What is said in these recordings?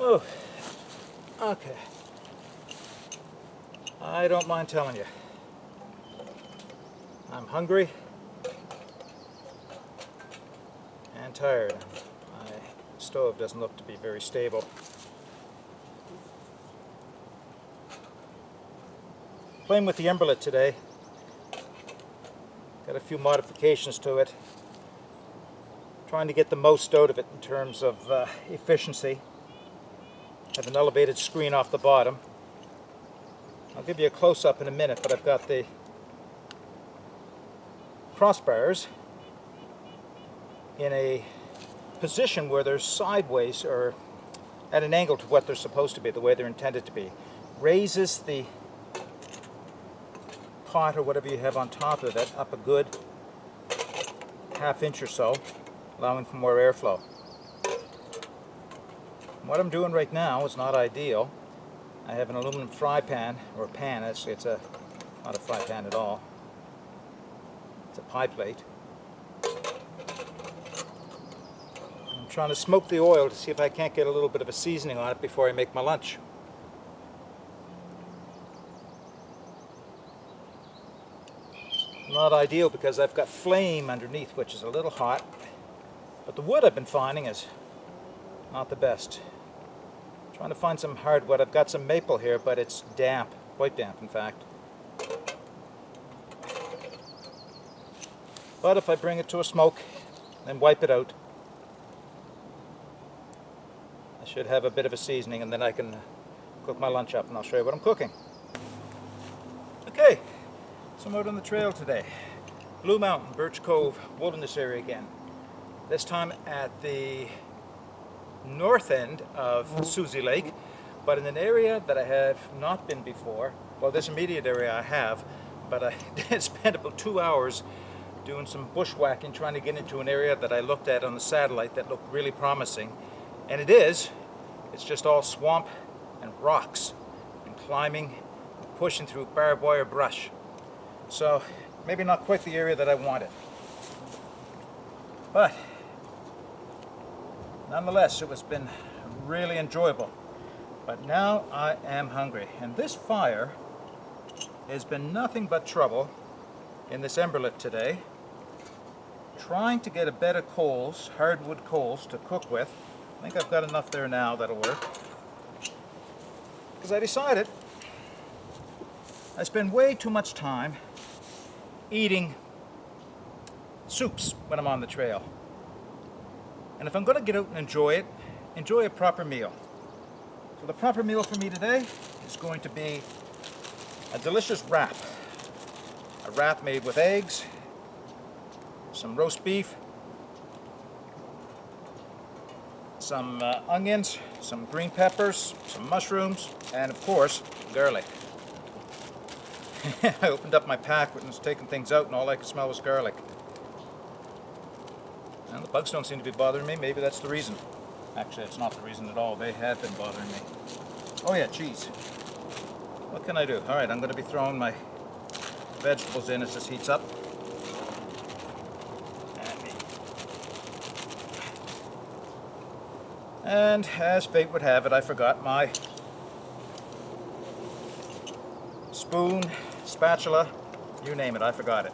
Oh, okay. I don't mind telling you. I'm hungry and tired. My stove doesn't look to be very stable. Playing with the Emberlet today. Got a few modifications to it. Trying to get the most out of it in terms of efficiency. Have an elevated screen off the bottom. I'll give you a close-up in a minute, but I've got the crossbars in a position where they're sideways or at an angle to what they're supposed to be, the way they're intended to be. Raises the pot or whatever you have on top of it up a good ½ inch or so, allowing for more airflow. What I'm doing right now is not ideal. I have an aluminum fry pan, or pan, actually it's not a fry pan at all. It's a pie plate. I'm trying to smoke the oil to see if I can't get a little bit of a seasoning on it before I make my lunch. Not ideal because I've got flame underneath, which is a little hot, but the wood I've been finding is not the best. Trying to find some hardwood. I've got some maple here, but it's damp, quite damp in fact. But if I bring it to a smoke and wipe it out, I should have a bit of a seasoning, and then I can cook my lunch up, and I'll show you what I'm cooking. Okay, so I'm out on the trail today. Blue Mountain, Birch Cove, Wilderness area again. This time at the north end of Susie Lake, but in an area that I have not been before. Well, this immediate area I have, but I did spend about 2 hours doing some bushwhacking, trying to get into an area that I looked at on the satellite that looked really promising. And it's just all swamp and rocks, and climbing, and pushing through barbed wire brush. So maybe not quite the area that I wanted. But nonetheless, it has been really enjoyable. But now I am hungry. And this fire has been nothing but trouble in this Emberlet today. Trying to get a bed of coals, hardwood coals, to cook with. I think I've got enough there now that'll work. Because I decided I spend way too much time eating soups when I'm on the trail. And if I'm going to get out and enjoy a proper meal. So the proper meal for me today is going to be a delicious wrap. A wrap made with eggs, some roast beef, some onions, some green peppers, some mushrooms, and of course, garlic. I opened up my pack and was taking things out, and all I could smell was garlic. And the bugs don't seem to be bothering me. Maybe that's the reason. Actually, it's not the reason at all. They have been bothering me. Oh yeah, cheese. What can I do? All right, I'm going to be throwing my vegetables in as this heats up. And as fate would have it, I forgot my spoon, spatula, you name it, I forgot it.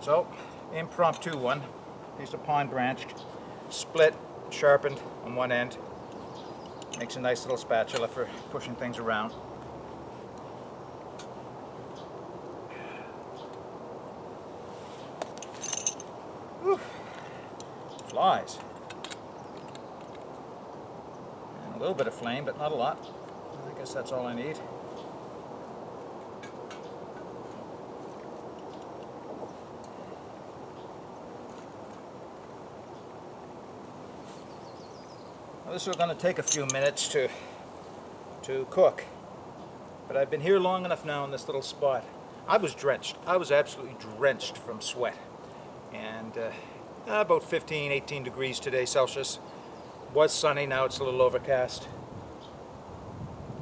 So, impromptu one, piece of pine branch, split, sharpened on one end. Makes a nice little spatula for pushing things around. Whew. Flies. And a little bit of flame, but not a lot. I guess that's all I need. Well, this is going to take a few minutes to cook, but I've been here long enough now in this little spot. I was drenched. I was absolutely drenched from sweat, and about 15, 18 degrees today Celsius. was sunny, now it's a little overcast.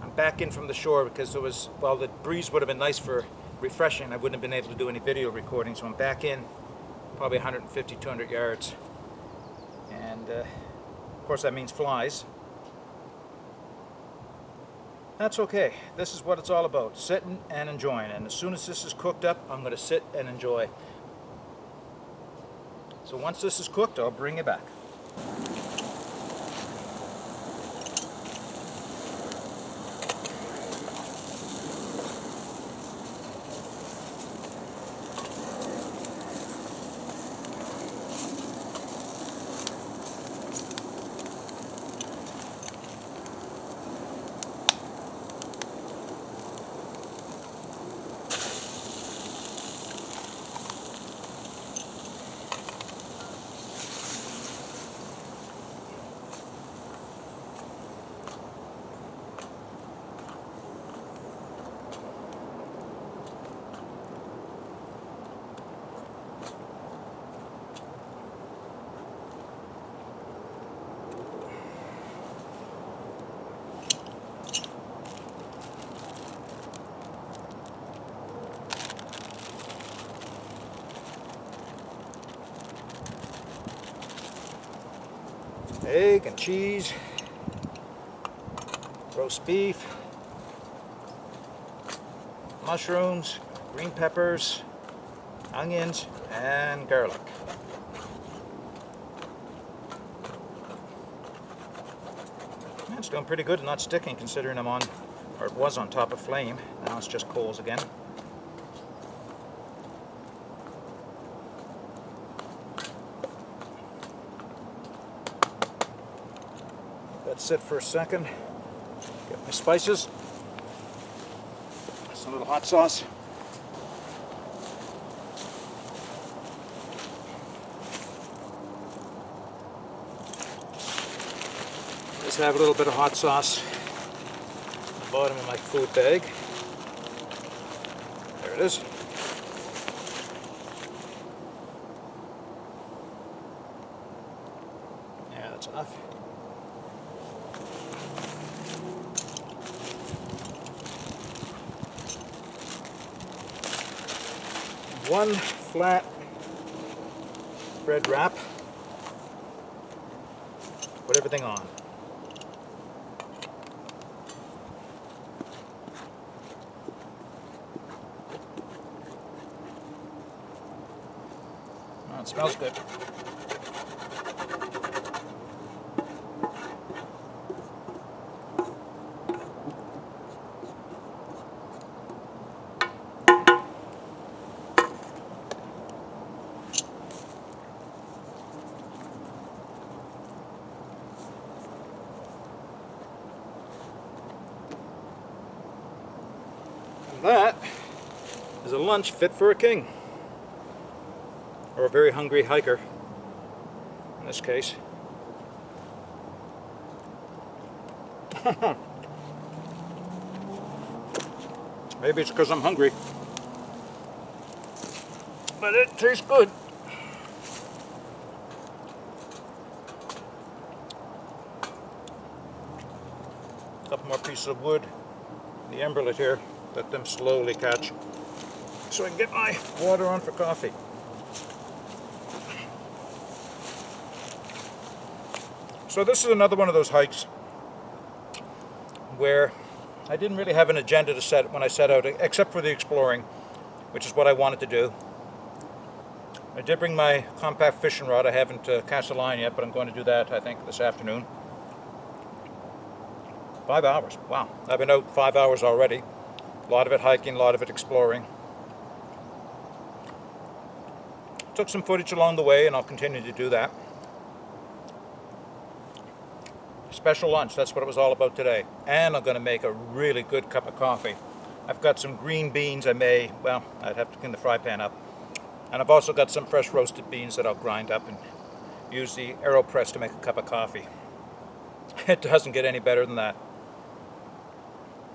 I'm back in from the shore because there was, well, the breeze would have been nice for refreshing. I wouldn't have been able to do any video recording, so I'm back in probably 150, 200 yards. And of course that means flies. That's okay. This is what it's all about, sitting and enjoying. And as soon as this is cooked up, I'm going to sit and enjoy. So once this is cooked, I'll bring you back. Egg and cheese, roast beef, mushrooms, green peppers, onions, and garlic. Yeah, it's doing pretty good and not sticking considering I'm on, or it was on top of flame. Now it's just coals again. Sit for a second, get my spices, some little hot sauce, just have a little bit of hot sauce at the bottom of my food bag. There it is. Yeah, that's enough. One flat bread wrap, put everything on. Oh, it smells good. That is a lunch fit for a king, or a very hungry hiker in this case. Maybe it's because I'm hungry, but it tastes good. A couple more pieces of wood, the emberlet here. Let them slowly catch so I can get my water on for coffee. So this is another one of those hikes where I didn't really have an agenda to set when I set out, except for the exploring, which is what I wanted to do. I did bring my compact fishing rod. I haven't cast a line yet, but I'm going to do that, I think, this afternoon. 5 hours. Wow. I've been out 5 hours already. A lot of it hiking, a lot of it exploring. Took some footage along the way, and I'll continue to do that. Special lunch, that's what it was all about today. And I'm going to make a really good cup of coffee. I've got some green beans I'd have to clean the fry pan up. And I've also got some fresh roasted beans that I'll grind up and use the AeroPress to make a cup of coffee. It doesn't get any better than that.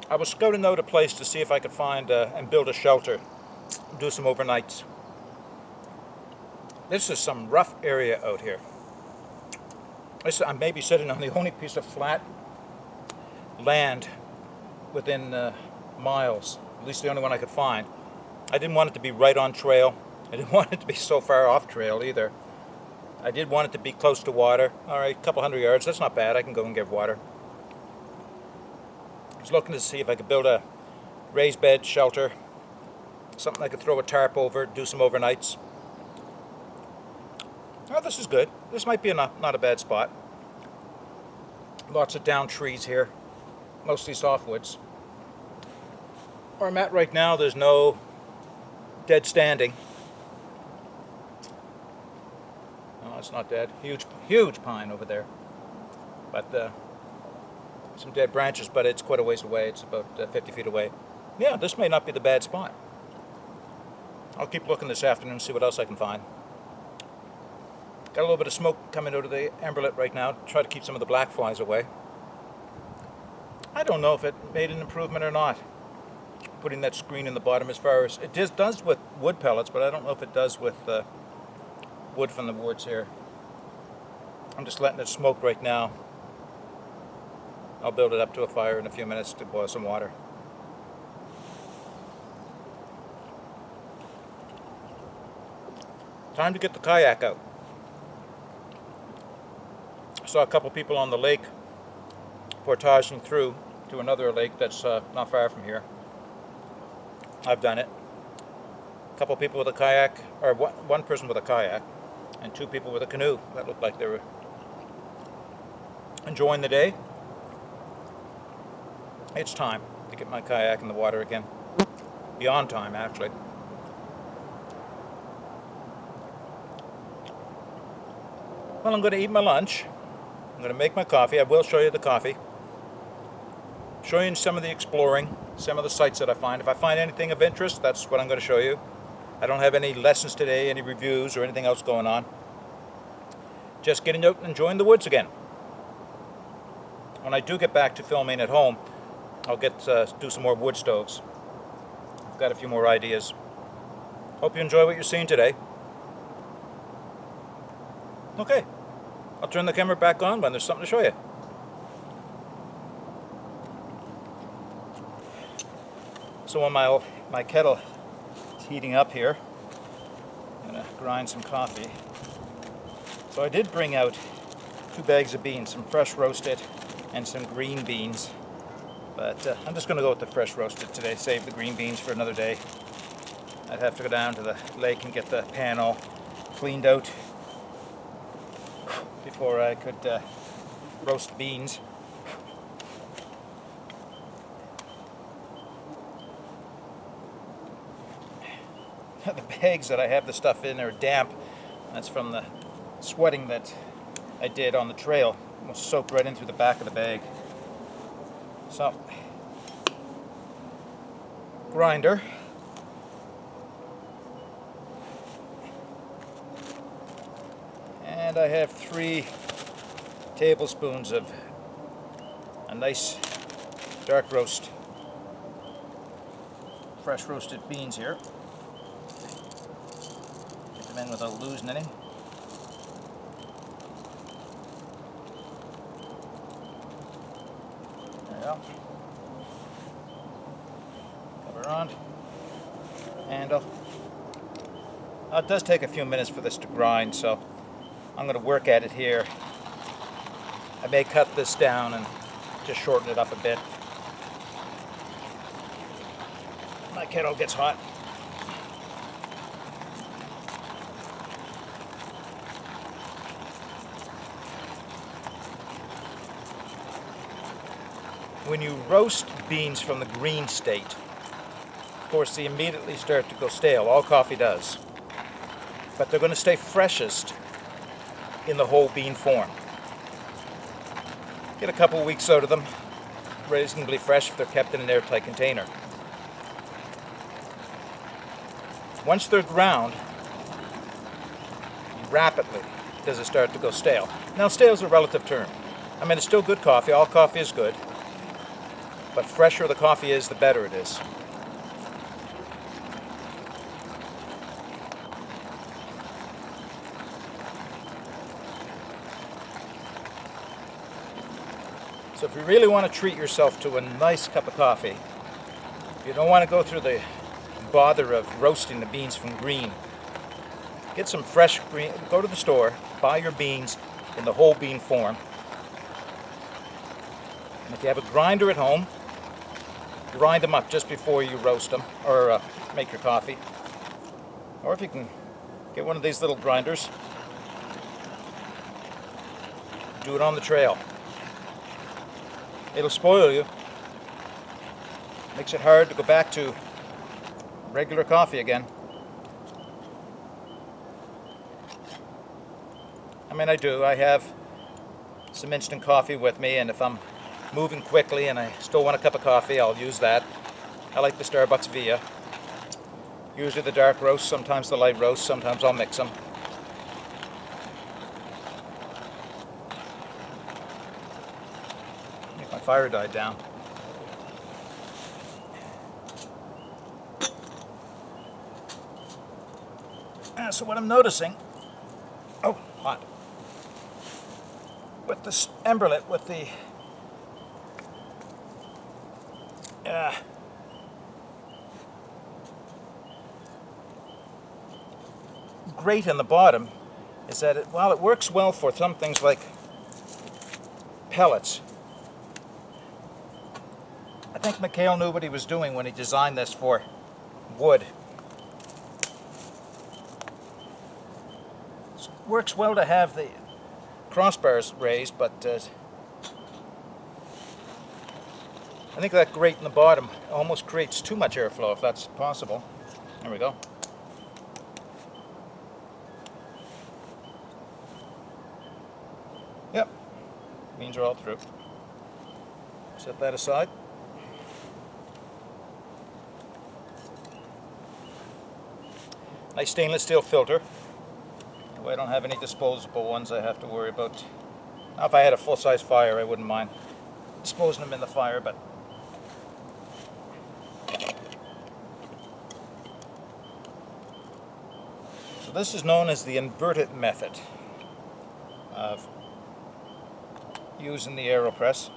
I was scouting out a place to see if I could find and build a shelter, do some overnights. This is some rough area out here. I may be sitting on the only piece of flat land within miles, at least the only one I could find. I didn't want it to be right on trail. I didn't want it to be so far off trail either. I did want it to be close to water. All right, a couple 100 yards, that's not bad. I can go and get water. I was looking to see if I could build a raised bed shelter, something I could throw a tarp over, do some overnights. Oh, this is good. This might be not a bad spot. Lots of down trees here, mostly softwoods. Where I'm at right now, there's no dead standing. No, it's not dead. Huge pine over there. But some dead branches, but it's quite a ways away. It's about 50 feet away. Yeah, this may not be the bad spot. I'll keep looking this afternoon and see what else I can find. Got a little bit of smoke coming out of the emberlet right now to try to keep some of the black flies away. I don't know if it made an improvement or not, putting that screen in the bottom as far as it does with wood pellets, but I don't know if it does with wood from the woods here. I'm just letting it smoke right now. I'll build it up to a fire in a few minutes to boil some water. Time to get the kayak out. I saw a couple people on the lake portaging through to another lake that's not far from here. I've done it. A couple people with a kayak, or one person with a kayak, and two people with a canoe. That looked like they were enjoying the day. It's time to get my kayak in the water again. Beyond time, actually. Well, I'm going to eat my lunch. I'm going to make my coffee. I will show you the coffee. Show you some of the exploring, some of the sites that I find. If I find anything of interest, that's what I'm going to show you. I don't have any lessons today, any reviews or anything else going on. Just getting out and enjoying the woods again. When I do get back to filming at home, I'll do some more wood stoves. I've got a few more ideas. Hope you enjoy what you're seeing today. Okay, I'll turn the camera back on when there's something to show you. So when my kettle is heating up here, I'm going to grind some coffee. So I did bring out 2 bags of beans, some fresh roasted and some green beans. But I'm just going to go with the fresh roasted today, save the green beans for another day. I'd have to go down to the lake and get the pan all cleaned out before I could roast beans. The bags that I have the stuff in are damp. That's from the sweating that I did on the trail. Almost soaked right in through the back of the bag. So, grinder. And I have 3 tablespoons of a nice dark roast, fresh roasted beans here. Get them in without losing any. There we go. Cover on. Handle. Now it does take a few minutes for this to grind, so I'm going to work at it here. I may cut this down and just shorten it up a bit. My kettle gets hot. When you roast beans from the green state, of course they immediately start to go stale. All coffee does. But they're going to stay freshest in the whole bean form. Get a couple weeks out of them, reasonably fresh if they're kept in an airtight container. Once they're ground, rapidly does it start to go stale. Now, stale is a relative term. I mean, it's still good coffee. All coffee is good. But fresher the coffee is, the better it is. So if you really want to treat yourself to a nice cup of coffee, you don't want to go through the bother of roasting the beans from green. Get some fresh green, go to the store, buy your beans in the whole bean form. And if you have a grinder at home, grind them up just before you roast them or make your coffee. Or if you can get one of these little grinders, do it on the trail. It'll spoil you. Makes it hard to go back to regular coffee again. I mean, I do. I have some instant coffee with me, and if I'm moving quickly and I still want a cup of coffee, I'll use that. I like the Starbucks Via. Usually the dark roast, sometimes the light roast, sometimes I'll mix them. I think my fire died down. So what I'm noticing, oh, hot. With this emberlet, with the grate in the bottom, is that while it works well for some things like pellets, I think Mikhail knew what he was doing when he designed this for wood. It works well to have the crossbars raised, but I think that grate in the bottom almost creates too much airflow, if that's possible. There we go. Yep, beans are all through. Set that aside. Nice stainless steel filter. I don't have any disposable ones I have to worry about. Now, if I had a full-size fire, I wouldn't mind disposing them in the fire, but so this is known as the inverted method of using the AeroPress.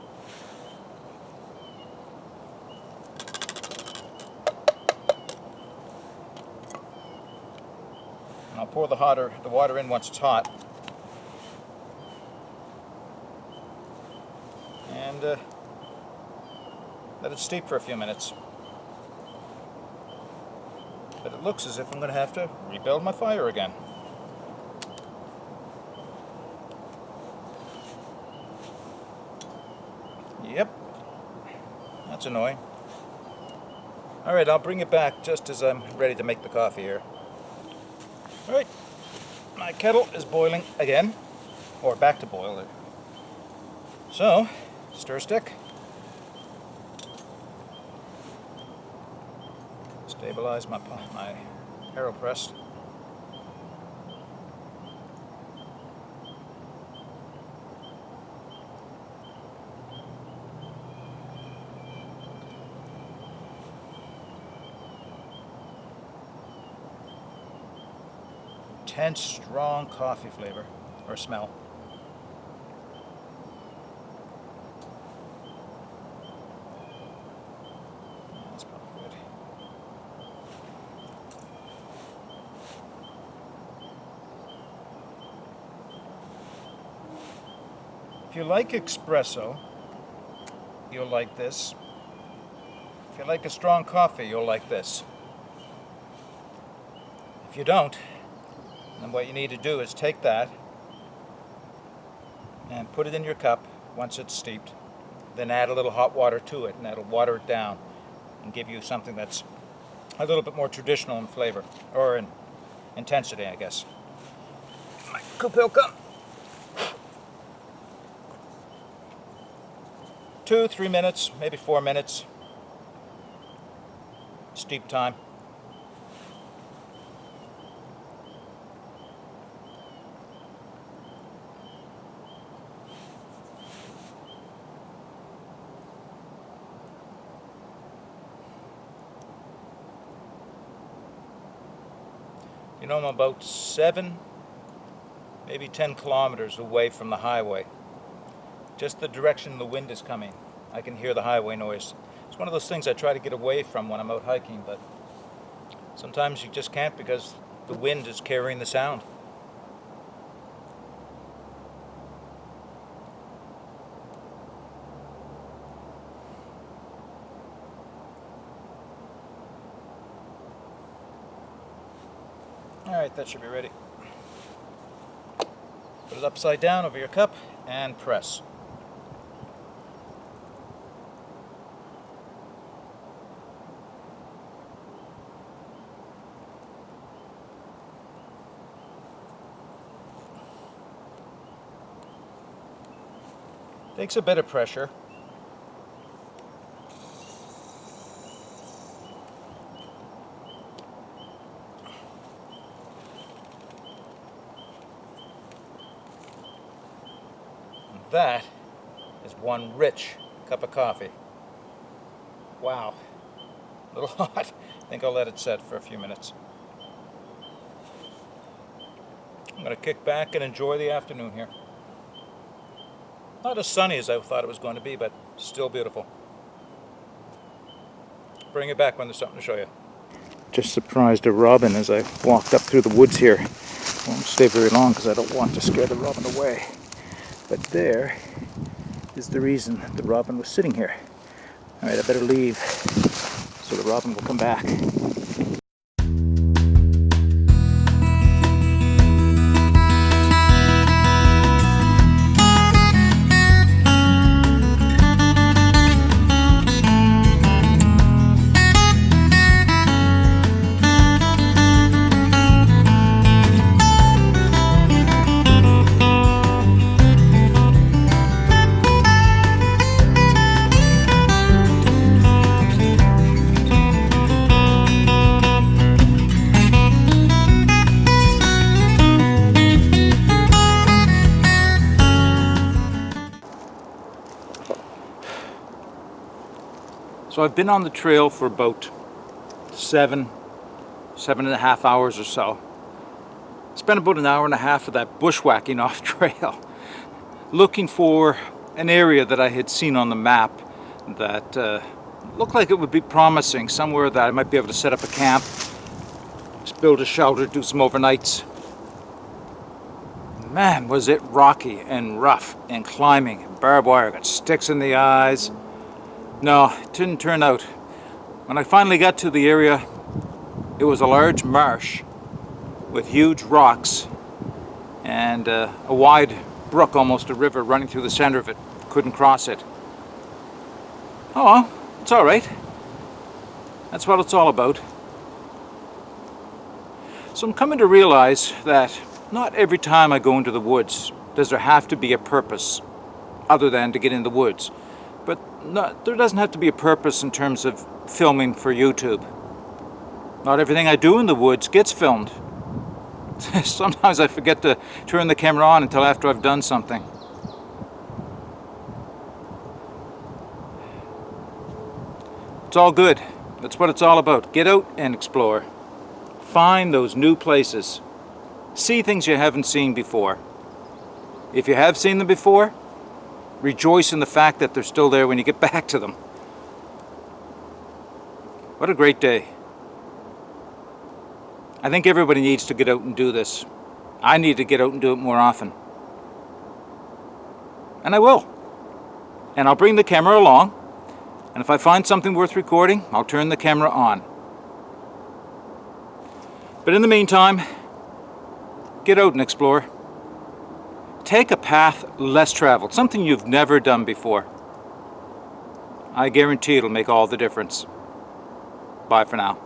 And I'll pour the water in once it's hot, and let it steep for a few minutes. But it looks as if I'm going to have to rebuild my fire again. Yep, that's annoying. Alright, I'll bring it back just as I'm ready to make the coffee here. Alright, my kettle is boiling again, or back to boil. So, stir stick. Stabilize my AeroPress. Intense, strong coffee flavor or smell. That's probably good. If you like espresso, you'll like this. If you like a strong coffee, you'll like this. If you don't, then what you need to do is take that and put it in your cup once it's steeped. Then add a little hot water to it, and that'll water it down and give you something that's a little bit more traditional in flavor, or in intensity, I guess. My Kupilka. 2-3 minutes, maybe 4 minutes. Steep time. You know, I'm about 7, maybe 10 kilometers away from the highway. just the direction the wind is coming. I can hear the highway noise. It's one of those things I try to get away from when I'm out hiking, but sometimes you just can't because the wind is carrying the sound. Alright, that should be ready. Put it upside down over your cup and press. Takes a bit of pressure. That is one rich cup of coffee. Wow, a little hot. I think I'll let it set for a few minutes. I'm going to kick back and enjoy the afternoon here. Not as sunny as I thought it was going to be, but still beautiful. Bring it back when there's something to show you. Just surprised a robin as I walked up through the woods here. Won't stay very long because I don't want to scare the robin away. But there is the reason the robin was sitting here. Alright, I better leave so the robin will come back. So I've been on the trail for about 7.5 hours or so. Spent about an hour and a half of that bushwhacking off trail, looking for an area that I had seen on the map that looked like it would be promising, somewhere that I might be able to set up a camp, just build a shelter, do some overnights. Man, was it rocky and rough and climbing, and barbed wire, got sticks in the eyes. No, it didn't turn out. When I finally got to the area, it was a large marsh with huge rocks and a wide brook, almost a river, running through the center of it. Couldn't cross it. Oh well, it's all right. That's what it's all about. So I'm coming to realize that not every time I go into the woods does there have to be a purpose other than to get in the woods. But there doesn't have to be a purpose in terms of filming for YouTube. Not everything I do in the woods gets filmed. Sometimes I forget to turn the camera on until after I've done something. It's all good. That's what it's all about. Get out and explore. Find those new places. See things you haven't seen before. If you have seen them before, rejoice in the fact that they're still there when you get back to them. What a great day. I think everybody needs to get out and do this. I need to get out and do it more often. And I will. And I'll bring the camera along. And if I find something worth recording, I'll turn the camera on. But in the meantime, get out and explore. Take a path less traveled, something you've never done before. I guarantee it'll make all the difference. Bye for now.